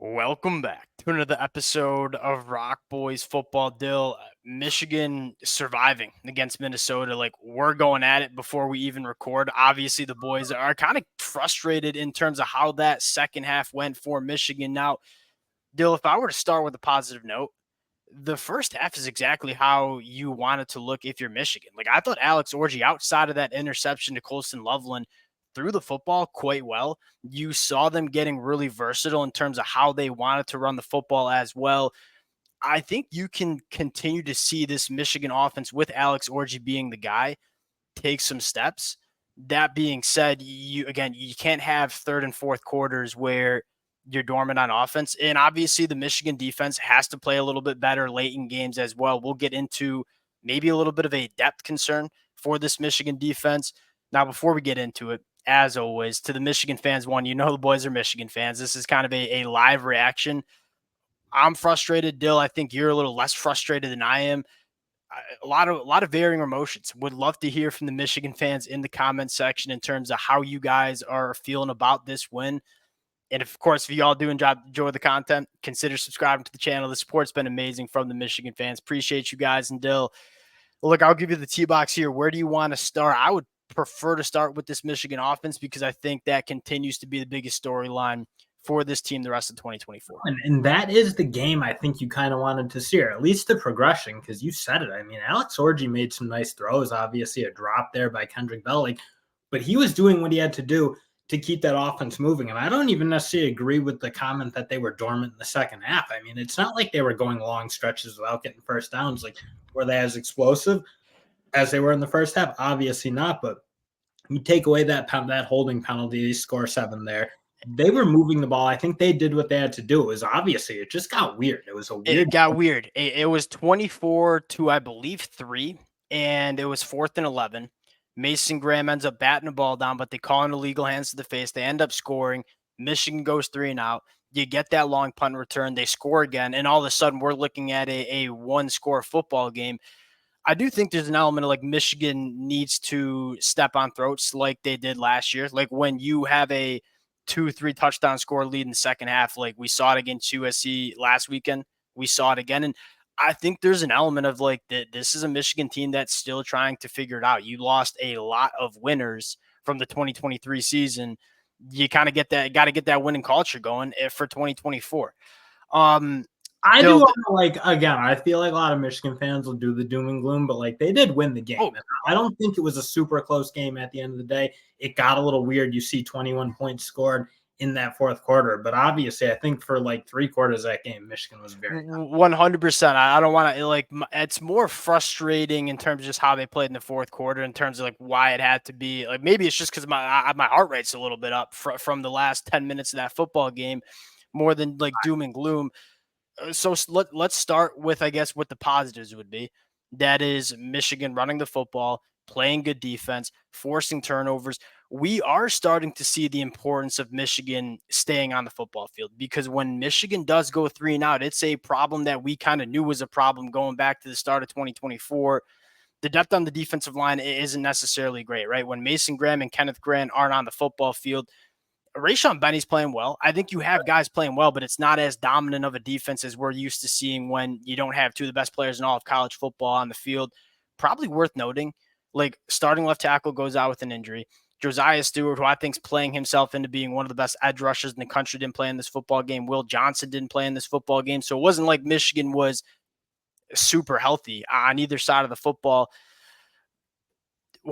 Welcome back to another episode of Rock Boys Football. Dill, Michigan surviving against Minnesota. Like, we're going at it before we even record. Obviously, the boys are kind of frustrated in terms of how that second half went for Michigan. Now, Dill, if I were to start with a positive note, the first half is exactly how you want it to look if you're Michigan. Like, I thought Alex Orji, outside of that interception to Colston Loveland, threw the football quite well. You saw them getting really versatile in terms of how they wanted to run the football as well. I think you can continue to see this Michigan offense with Alex Orji being the guy take some steps. That being said, you can't have third and fourth quarters where you're dormant on offense. And obviously the Michigan defense has to play a little bit better late in games as well. We'll get into maybe a little bit of a depth concern for this Michigan defense. Now, before we get into it, as always, to the Michigan fans, the boys are Michigan fans. This is kind of a live reaction. I'm frustrated, Dill. I think you're a little less frustrated than I am. A lot of varying emotions. Would love to hear from the Michigan fans in the comment section in terms of how you guys are feeling about this win. And of course, if you all do enjoy the content, consider subscribing to the channel. The support's been amazing from the Michigan fans. Appreciate you guys. And Dill, look, I'll give you the tee box here. Where do you want to start? I would prefer to start with this Michigan offense because I think that continues to be the biggest storyline for this team the rest of 2024. And that is the game I think you kind of wanted to see, or at least the progression, because you said it. I mean, Alex Orji made some nice throws, obviously a drop there by Kendrick Bell, but he was doing what he had to do to keep that offense moving. And I don't even necessarily agree with the comment that they were dormant in the second half. I mean, it's not like they were going long stretches without getting first downs. Like, were they as explosive as they were in the first half? Obviously not, but you take away that holding penalty, they score 7 there. They were moving the ball. I think they did what they had to do. It was obviously, it just got weird. It was a weird. It got weird. It was 24 to, I believe, 3, and it was 4th and 11. Mason Graham ends up batting the ball down, but they call an illegal hands to the face. They end up scoring. Michigan goes 3 and out. You get that long punt return. They score again, and all of a sudden we're looking at a one-score football game. I do think there's an element of like Michigan needs to step on throats like they did last year. Like when you have a 2-3 touchdown score lead in the second half, like we saw it against USC last weekend. We saw it again. And I think there's an element of like that. This is a Michigan team that's still trying to figure it out. You lost a lot of winners from the 2023 season. You kind of got to get that winning culture going for 2024. I do want to, like, again, I feel like a lot of Michigan fans will do the doom and gloom, but like they did win the game. Oh, I don't think it was a super close game at the end of the day. It got a little weird. You see 21 points scored in that fourth quarter, but obviously I think for like 3 quarters of that game, Michigan was very 100%. I don't want to, like, it's more frustrating in terms of just how they played in the fourth quarter in terms of like why it had to be like, maybe it's just because my heart rate's a little bit up from the last 10 minutes of that football game more than like doom and gloom. So let's start with, I guess, what the positives would be. That is Michigan running the football, playing good defense, forcing turnovers. We are starting to see the importance of Michigan staying on the football field because when Michigan does go 3 and out, it's a problem that we kind of knew was a problem going back to the start of 2024. The depth on the defensive line isn't necessarily great, right? When Mason Graham and Kenneth Grant aren't on the football field, Rayshon Benny's playing well. I think you have guys playing well, but it's not as dominant of a defense as we're used to seeing when you don't have 2 of the best players in all of college football on the field. Probably worth noting, like starting left tackle goes out with an injury. Josiah Stewart, who I think is playing himself into being one of the best edge rushers in the country, didn't play in this football game. Will Johnson didn't play in this football game. So it wasn't like Michigan was super healthy on either side of the football.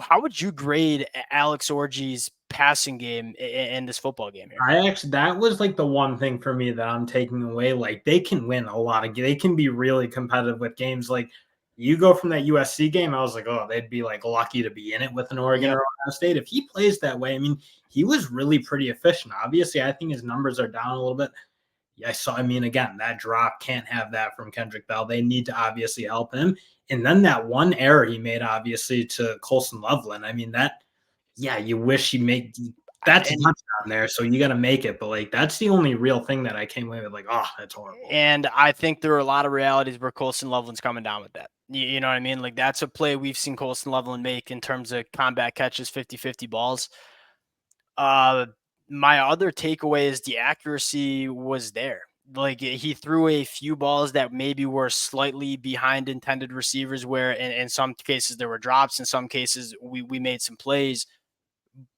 How would you grade Alex Orji's passing game in this football game here? That was like the one thing for me that I'm taking away. Like they can win a lot of, they can be really competitive with games. Like you go from that USC game, I was like, oh, they'd be like lucky to be in it with an Oregon or Ohio State. If he plays that way, I mean, he was really pretty efficient. Obviously, I think his numbers are down a little bit. Again, that drop, can't have that from Kendrick Bell. They need to obviously help him. And then that one error he made, obviously, to Colston Loveland. I mean, you wish he made that's a touchdown there, so you got to make it. But like, that's the only real thing that I came away with. Like, oh, that's horrible. And I think there are a lot of realities where Colston Loveland's coming down with that. You know what I mean? Like, that's a play we've seen Colston Loveland make in terms of combat catches, 50-50 balls. My other takeaway is the accuracy was there. like he threw a few balls that maybe were slightly behind intended receivers, where in some cases there were drops, in some cases we made some plays,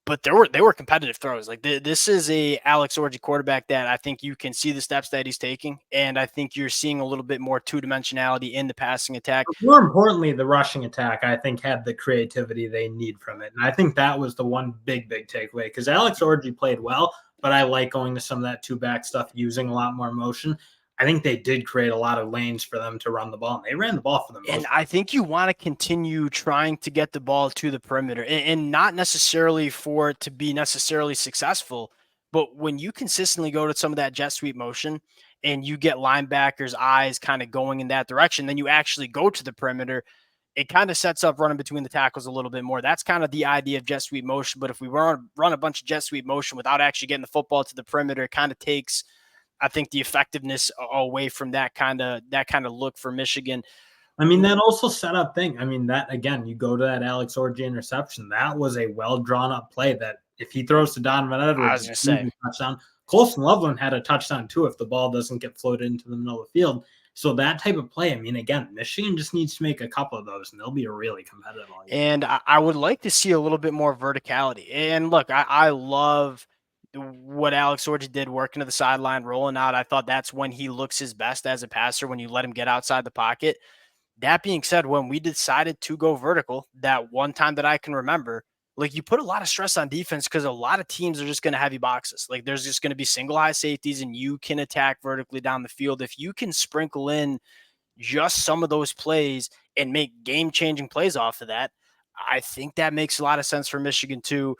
but they were competitive throws. Like this is a Alex Orji quarterback that I think you can see the steps that he's taking, and I think you're seeing a little bit more two dimensionality in the passing attack. More importantly, the rushing attack, I think, had the creativity they need from it. And I think that was the one big takeaway, because Alex Orji played well, but I like going to some of that two-back stuff, using a lot more motion. I think they did create a lot of lanes for them to run the ball, and they ran the ball for the most And I think you want to continue trying to get the ball to the perimeter, and not necessarily for it to be necessarily successful, but when you consistently go to some of that jet sweep motion and you get linebackers' eyes kind of going in that direction, then you actually go to the perimeter. It kind of sets up running between the tackles a little bit more. That's kind of the idea of jet sweep motion. But if we run a bunch of jet sweep motion without actually getting the football to the perimeter, it kind of takes, I think, the effectiveness away from that kind of look for Michigan. I mean, that also set up thing. I mean, that again, you go to that Alex Orji interception. That was a well drawn up play that if he throws to Donovan I Edwards, was going to say, touchdown. Colson Loveland had a touchdown too if the ball doesn't get floated into the middle of the field. So that type of play, I mean, again, Michigan just needs to make a couple of those, and they'll be really competitive. And I would like to see a little bit more verticality. And look, I love what Alex Orji did working to the sideline, rolling out. I thought that's when he looks his best as a passer, when you let him get outside the pocket. That being said, when we decided to go vertical, that one time that I can remember, like, you put a lot of stress on defense because a lot of teams are just going to have you boxes. Like, there's just going to be single high safeties, and you can attack vertically down the field. If you can sprinkle in just some of those plays and make game-changing plays off of that, I think that makes a lot of sense for Michigan too.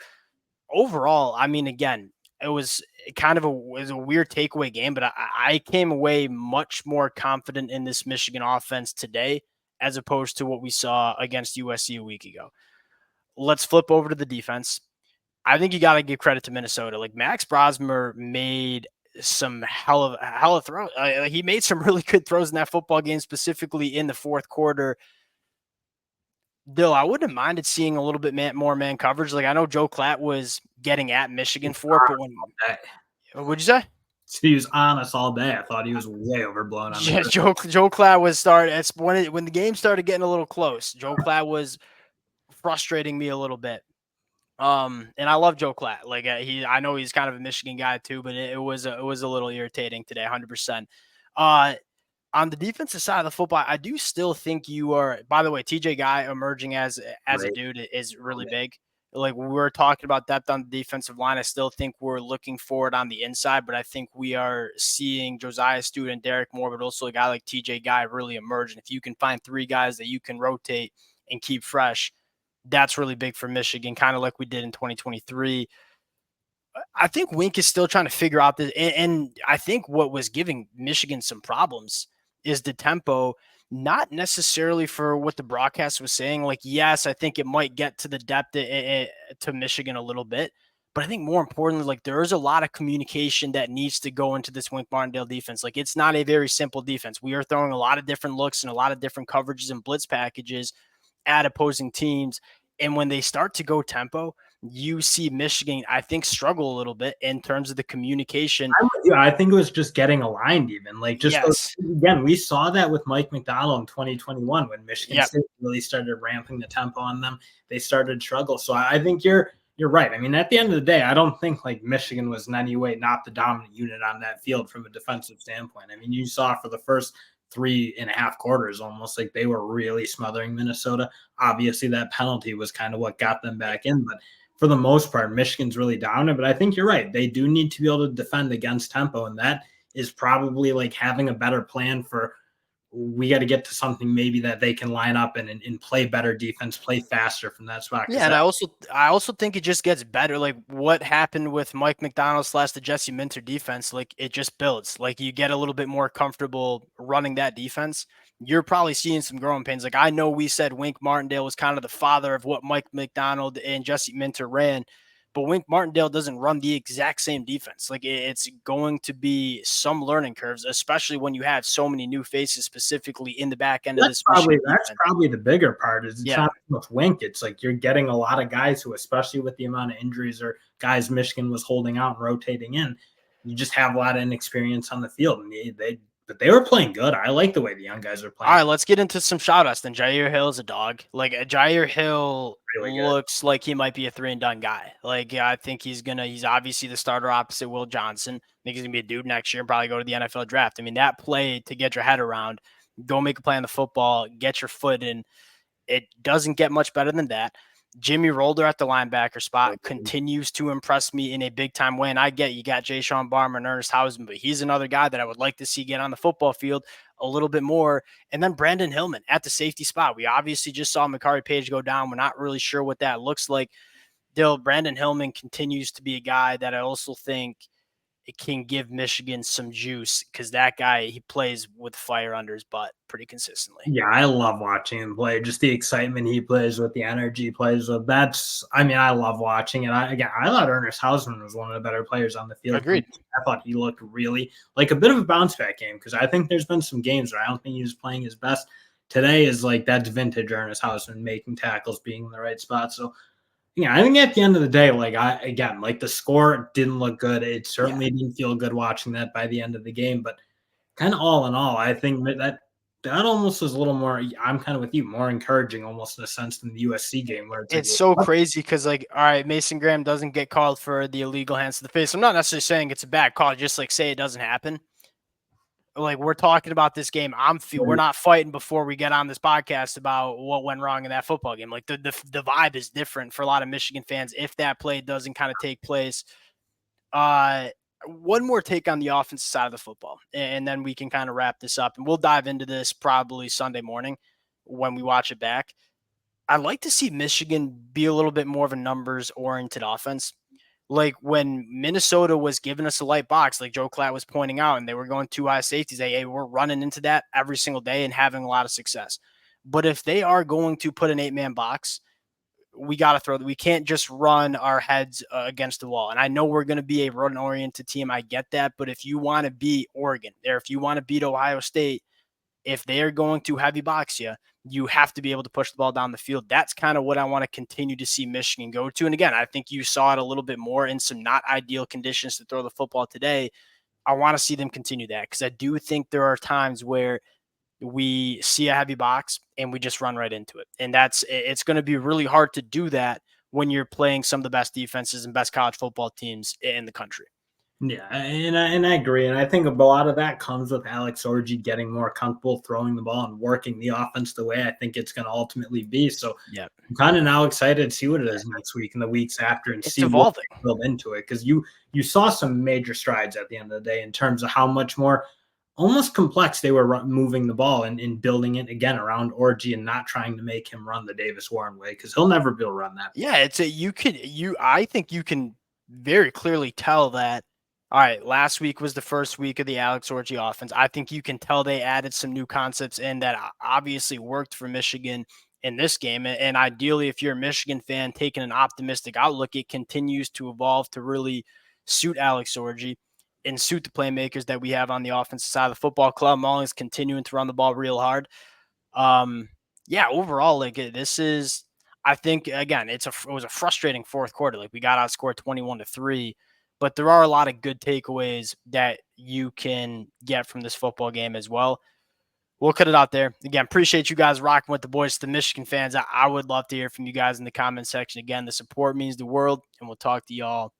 Overall, I mean, again, it was kind of a weird takeaway game, but I came away much more confident in this Michigan offense today as opposed to what we saw against USC a week ago. Let's flip over to the defense. I think you got to give credit to Minnesota. Like, Max Brosmer made some hell of throws. He made some really good throws in that football game, specifically in the fourth quarter. Dill, I wouldn't have minded seeing a little bit more man coverage. Like, I know Joe Klatt was getting at Michigan for it, but what'd you say? He was honest all day. I thought he was way overblown. Yeah, Joe Klatt was starting. It's when the game started getting a little close. Joe Klatt was frustrating me a little bit. And I love Joe Klatt. Like, I know he's kind of a Michigan guy too, but it was a little irritating today, 100%. On the defensive side of the football, I do still think you are. By the way, TJ Guy emerging as a dude is really big. Like, we were talking about depth on the defensive line, I still think we're looking for it on the inside, but I think we are seeing Josiah Stewart and Derek Moore, but also a guy like TJ Guy really emerge. And if you can find three guys that you can rotate and keep fresh, that's really big for Michigan, kind of like we did in 2023. I think Wink is still trying to figure out this, and I think what was giving Michigan some problems is the tempo, not necessarily for what the broadcast was saying. Like, yes, I think it might get to the depth to Michigan a little bit, but I think more importantly, like, there is a lot of communication that needs to go into this Wink Martindale defense. Like, it's not a very simple defense. We are throwing a lot of different looks and a lot of different coverages and blitz packages at opposing teams. And when they start to go tempo, you see Michigan, I think, struggle a little bit in terms of the communication. I think it was just getting aligned even. Like, just yes. Again, we saw that with Mike McDonald in 2021 when Michigan State really started ramping the tempo on them. They started to struggle. So I think you're right. I mean, at the end of the day, I don't think like Michigan was in any way not the dominant unit on that field from a defensive standpoint. I mean, you saw for the first 3.5 quarters, almost like they were really smothering Minnesota. Obviously, that penalty was kind of what got them back in, but for the most part, Michigan's really dominant. But I think you're right. They do need to be able to defend against tempo, and that is probably like having a better plan for. We got to get to something maybe that they can line up and play better defense, play faster from that spot. Yeah, and I also think it just gets better. Like, what happened with Mike McDonald / the Jesse Minter defense, like, it just builds. Like, you get a little bit more comfortable running that defense. You're probably seeing some growing pains. Like, I know we said Wink Martindale was kind of the father of what Mike McDonald and Jesse Minter ran, but Wink Martindale doesn't run the exact same defense. Like, it's going to be some learning curves, especially when you have so many new faces, specifically in the back end of this. That's probably the bigger part. Is it's not with Wink. It's like you're getting a lot of guys who, especially with the amount of injuries or guys Michigan was holding out and rotating in, you just have a lot of inexperience on the field. And but they were playing good. I like the way the young guys are All playing. right, let's get into some shout outs then. Jair Hill is a dog. Like Jair Hill Really good. looks like he might be a 3-and-done guy. Like I think he's obviously the starter opposite Will Johnson. I think he's gonna be a dude next year and probably go to the NFL draft. I mean, that play to get your head around, go make a play on the football, get your foot in. It doesn't get much better than that. Jimmy Rolder at the linebacker spot continues to impress me in a big-time way. And I get you got Jay Sean Barmer and Ernest Hausman, but he's another guy that I would like to see get on the football field a little bit more. And then Brandon Hillman at the safety spot. We obviously just saw Makari Page go down. We're not really sure what that looks like. Brandon Hillman continues to be a guy that I also think it can give Michigan some juice because that guy, he plays with fire under his butt pretty consistently. Yeah, I love watching him play. Just the excitement he plays with, the energy he plays with. I love watching it. I thought Ernest Hausman was one of the better players on the field. Agreed. I thought he looked really like a bit of a bounce back game because I think there's been some games where I don't think he was playing his best. Today is like that's vintage Ernest Hausman making tackles, being in the right spot. So yeah, I think at the end of the day, like the score didn't look good. It certainly didn't feel good watching that by the end of the game. But kind of all in all, I think that almost is a little more. I'm kind of with you, more encouraging almost in a sense than the USC game where it's so crazy because all right, Mason Graham doesn't get called for the illegal hands to the face. I'm not necessarily saying it's a bad call. Just say it doesn't happen. Like we're talking about this game, we're not fighting before we get on this podcast about what went wrong in that football game. Like the vibe is different for a lot of Michigan fans if that play doesn't kind of take place. One more take on the offensive side of the football, and then we can kind of wrap this up. And we'll dive into this probably Sunday morning when we watch it back. I'd like to see Michigan be a little bit more of a numbers-oriented offense. Like when Minnesota was giving us a light box, like Joe Klatt was pointing out, and they were going too high safeties, hey, we're running into that every single day and having a lot of success. But if they are going to put an 8-man box, we got to throw that. We can't just run our heads against the wall. And I know we're going to be a run-oriented team. I get that. But if you want to beat Oregon, or if you want to beat Ohio State, if they are going to heavy box you, you have to be able to push the ball down the field. That's kind of what I want to continue to see Michigan go to. And again, I think you saw it a little bit more in some not ideal conditions to throw the football today. I want to see them continue that because I do think there are times where we see a heavy box and we just run right into it. And it's going to be really hard to do that when you're playing some of the best defenses and best college football teams in the country. Yeah, and I agree. And I think a lot of that comes with Alex Orji getting more comfortable throwing the ball and working the offense the way I think it's going to ultimately be. So yeah, I'm kind of now excited to see what it is next week and the weeks after and it's see evolving. what build into it. Because you saw some major strides at the end of the day in terms of how much more almost complex they were moving the ball and building it again around Orji and not trying to make him run the Davis Warren way because he'll never be able to run that. Yeah, I think you can very clearly tell that. All right, last week was the first week of the Alex Orji offense. I think you can tell they added some new concepts in that obviously worked for Michigan in this game. And ideally, if you're a Michigan fan taking an optimistic outlook, it continues to evolve to really suit Alex Orji and suit the playmakers that we have on the offensive side of the football. Club Mullins continuing to run the ball real hard. Overall, this is, I think, again, it was a frustrating fourth quarter. Like we got outscored 21-3. But there are a lot of good takeaways that you can get from this football game as well. We'll cut it out there. Again, appreciate you guys rocking with the boys. The Michigan fans, I would love to hear from you guys in the comment section. Again, the support means the world, and we'll talk to y'all